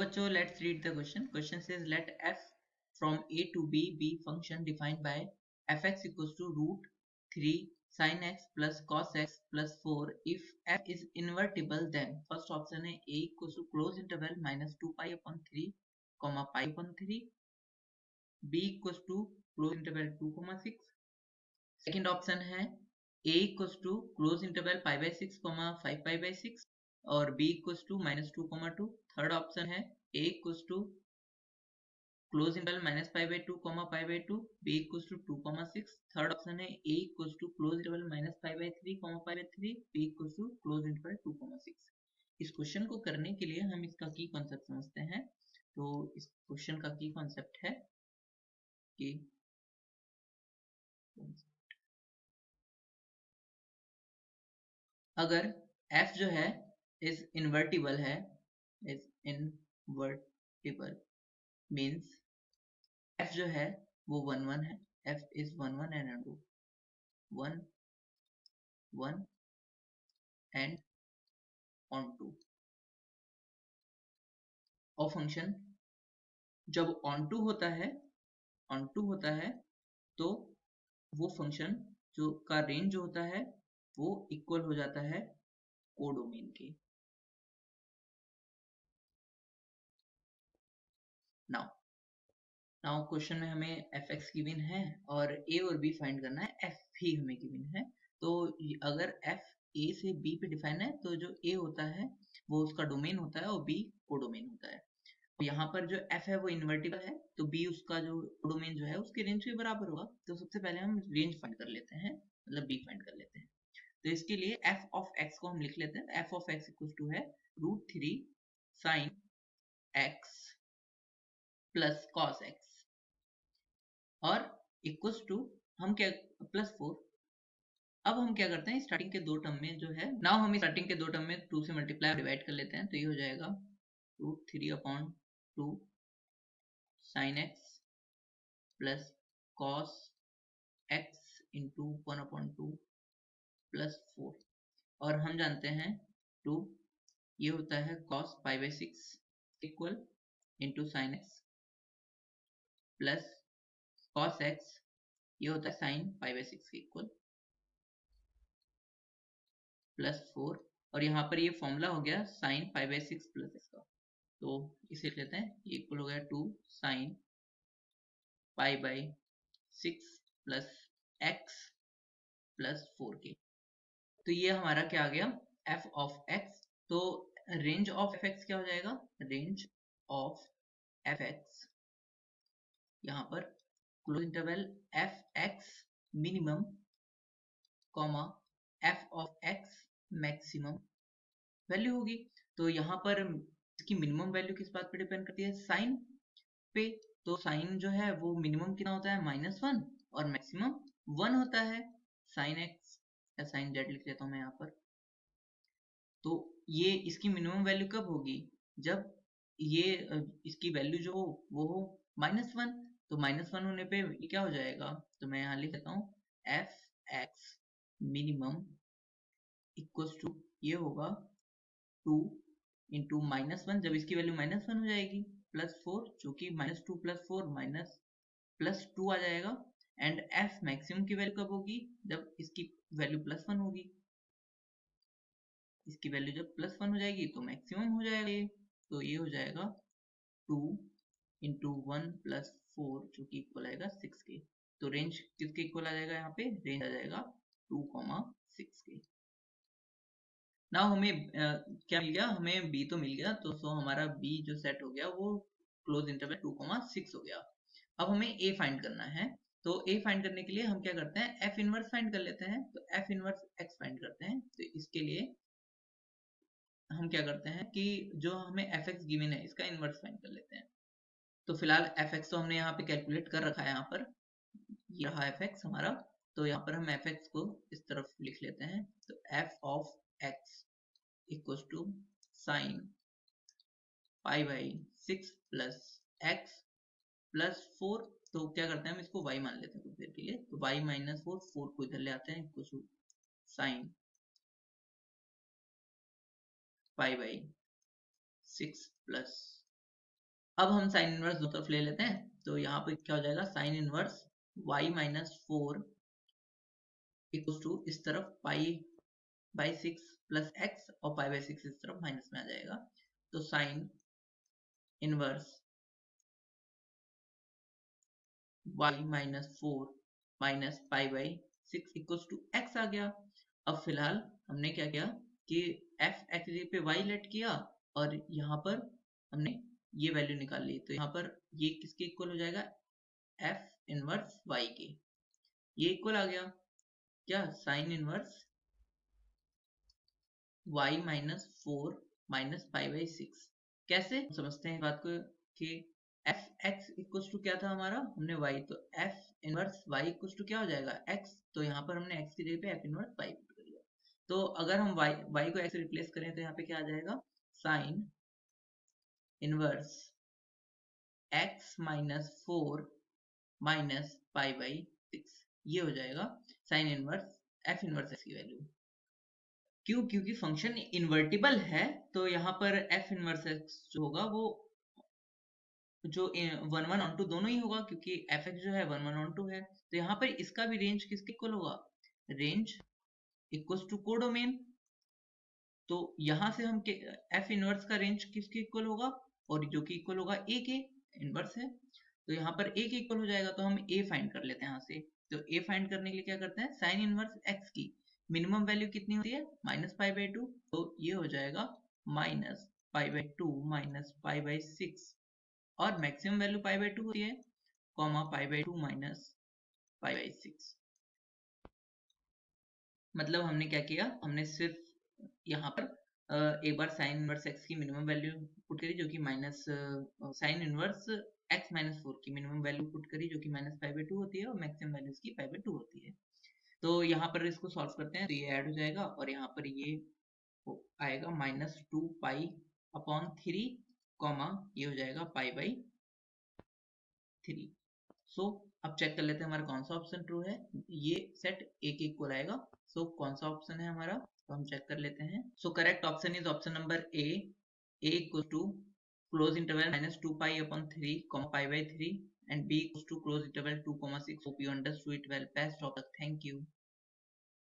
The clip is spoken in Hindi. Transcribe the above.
बच्चों, let's read the question. Question says let f from a to b be function defined by fx equals to root 3 sin x plus cos x plus 4 if f is invertible. Then first option है a equals to close interval minus 2 pi upon 3 comma pi upon 3, b equals to close interval 2 comma 6. Second option है a equals to close interval pi by 6 comma 5 pi by 6 और b equals to minus 2 comma 2. Third option है a equals to close interval minus pi by 2 comma pi by 2, b equals to 2 comma 6. Third option है a equals to close interval minus pi by 3 comma pi by 3, b equals to close interval 2 comma 6. इस क्वेश्चन को करने के लिए हम इसका की कॉन्सेप्ट समझते हैं. तो इस क्वेश्चन का की कॉन्सेप्ट है कि अगर f जो है इज इन्वर्टिबल है, इज इन्वर्टिबल मीन्स f जो है वो 1 1 है, f is 1 1 and 1 1 and on 2 और फंक्शन जब on 2 होता है तो वो फंक्शन जो का रेंज जो होता है वो इक्वल हो जाता है कोडोमेन के. नाउ क्वेश्चन में हमें fx गिवन है और a और b फाइंड करना है, f भी हमें गिवन है. तो अगर f a से b पे डिफाइन है तो जो a होता है वो उसका डोमेन होता है और b कोडोमेन होता है. तो यहाँ पर जो f है वो इन्वर्टिबल है तो b उसका जो डोमेन जो है उसके रेंज के बराबर होगा. तो सबसे पहले हम रेंज फाइंड कर लेते हैं, मतलब b फाइंड कर लेते हैं. तो इसके लिए f ऑफ x को हम लिख लेते हैं. f of x equal to है √3 sin x plus cos x और इक्वल्स टू हम क्या प्लस 4. अब हम क्या करते हैं स्टार्टिंग के दो टर्म में जो है नाउ हम स्टार्टिंग के दो टर्म में 2 से मल्टीप्लाई डिवाइड कर लेते हैं. तो ये हो जाएगा √3/2 sin x plus cos x into 1/2 plus 4 और हम जानते हैं 2 ये होता है cos π/6 equal into sin x plus cos x ये होता है sin π/6 के इक्वल प्लस 4 और यहाँ पर ये फॉर्मूला हो गया sin π/6 प्लस x का. तो इसे लेते हैं, ये इक्वल हो गया 2 sin π/6 प्लस x प्लस 4 के. तो ये हमारा क्या आ गया f ऑफ x. तो रेंज ऑफ fx क्या हो जाएगा, रेंज ऑफ fx यहाँ पर close interval fx minimum comma f of x maximum value होगी. तो यहाँ पर इसकी मिनिमम वैल्यू किस बात पे डिपेंड करती है, साइन पे. तो साइन जो है वो मिनिमम कितना होता है -1 और मैक्सिमम 1 होता है. साइन x या साइन z लिख लेता हूँ मैं यहाँ पर. तो ये इसकी मिनिमम वैल्यू कब होगी, जब ये इसकी वैल्यू जो हो वो हो -1. तो -1 होने पे ये क्या हो जाएगा, तो मैं यहाँ लिख लेता हूँ f(x) मिनिमम इक्वल्स टू ये होगा 2 इंटू -1 जब इसकी वैल्यू -1 हो जाएगी प्लस 4 जो कि -2 प्लस 4 प्लस 2 आ जाएगा. एंड f मैक्सिमम की वैल्यू कब होगी, जब इसकी वैल्यू +1 होगी. इसकी वैल्यू जब +1 हो जाएगी तो मैक्सिमम हो जाएगा. तो ये हो जाएगा 2 इंटू 1 प्लस 4 जो कि इक्वल आएगा 6 के. तो रेंज किसके इक्वल आ जाएगा, यहाँ पे रेंज आ जाएगा 2,6 के. नाउ हमें क्या मिल गया, हमें b तो मिल गया. तो सो हमारा b जो सेट हो गया वो क्लोज इंटरवल 2,6 हो गया. अब हमें a फाइंड करना है. तो a फाइंड करने के लिए हम क्या करते हैं, f इनवर्स फाइंड कर लेते हैं. तो f इनवर्स x फाइंड करते हैं. तो इसके लिए हम क्या करते हैं कि जो हमें fx गिवन है इसका इनवर्स फाइंड कर लेते हैं. तो फिलहाल fx तो हमने यहाँ पे कैलकुलेट कर रखा है, यहाँ पर ये रहा fx हमारा. तो यहाँ पर हम fx को इस तरफ लिख लेते हैं. तो f of x equals to sine π/6 plus x plus 4. तो क्या करते हैं हम इसको y मान लेते हैं कुछ देर के लिए. तो y - 4 को इधर ले आते हैं इक्वल्स टू साइन π/6 प्लस अब हम साइन इनवर्स दो तरफ ले लेते हैं, तो यहाँ पे क्या हो जाएगा, sine inverse y minus 4 equal to इस तरफ पाई बाई 6 प्लस एक्स और पाई बाई 6 इस तरफ माइनस में आ जाएगा। तो sine inverse y minus 4 minus pi by 6 equal to x आ गया। अब फिलहाल हमने क्या किया कि एफ एक्स पे y लेट किया और यहाँ पर हमने ये वैल्यू निकाल ली, तो यहाँ पर ये किसके इक्वल हो जाएगा, एफ इनवर्स y के, ये इक्वल आ गया क्या, sign inverse y minus 4 minus pi by 6। कैसे समझते हैं बात को कि एफ एक्स इक्वल टू क्या था हमारा, हमने y, तो f inverse y equal to क्या हो जाएगा, x, तो यहाँ पर हमने x की जगह पे एफ इनवर्स y पुट कर दिया। तो अगर हम y को x रिप्लेस करें तो यहाँ पे क्या आ जाएगा, sine inverse x minus 4 minus pi by 6, ये हो जाएगा sine inverse F inverse x की वैल्यू। क्यों, क्योंकि फंक्शन इन्वर्टिबल है, तो यहाँ पर एफ इनवर्स एक्स जो होगा वो जो 1 1 दोनों ही होगा, क्योंकि एफ एक्स जो है 1 1 है, तो यहाँ पर इसका भी रेंज किसके इक्वल होगा, रेंज इक्वल्स टू कोडोमेन। तो यहाँ से हम एफ इनवर्स का रेंज किसके इक्वल होगा, और जो कि इक्वल होगा ए के, इनवर्स है, तो यहाँ पर ए के इक्वल हो जाएगा, तो हम ए फाइंड कर लेते हैं यहाँ से। तो ए फाइंड करने के लिए क्या करते हैं, साइन इनवर्स एक्स की मिनिमम वैल्यू कितनी होती है, माइनस पाई बाई 2, तो ये हो जाएगा minus pi by 2 minus pi by 6, और मैक्सिमम वैल्यू पाई बाई 2 होती है, comma pi by 2 minus pi by 6। मतलब हमने क्या किया, हमने सिर्फ यहाँ पर एक बार साइन इनवर्स एक्स की मिनिमम वैल्यू पुट करी जो कि minus sine inverse x minus 4 की मिनिमम वैल्यू पुट करी जो कि माइनस पाई बाई 2 होती है, और मैक्सिमम वैल्यू इसकी पाई बाई 2 होती है। तो यहाँ पर इसको सॉल्व करते हैं, तो ये ऐड हो जाएगा और यहाँ पर ये आएगा माइनस 2 पाई अपॉन 3, कॉमा ये हो जाएगा पाई बाई 3। सो अब चेक कर लेते हैं हमारा कौन सा ऑप्शन ट्रू है, ये सेट ए के इक्वल आएगा। सो कौन सा ऑप्शन है हमारा, तो हम चेक कर लेते हैं। So correct option is option number A equal to close interval minus 2 pi upon 3 comma pi by 3 and b equals to close interval 2 6. Hope you understood it well. Best of luck. Thank you.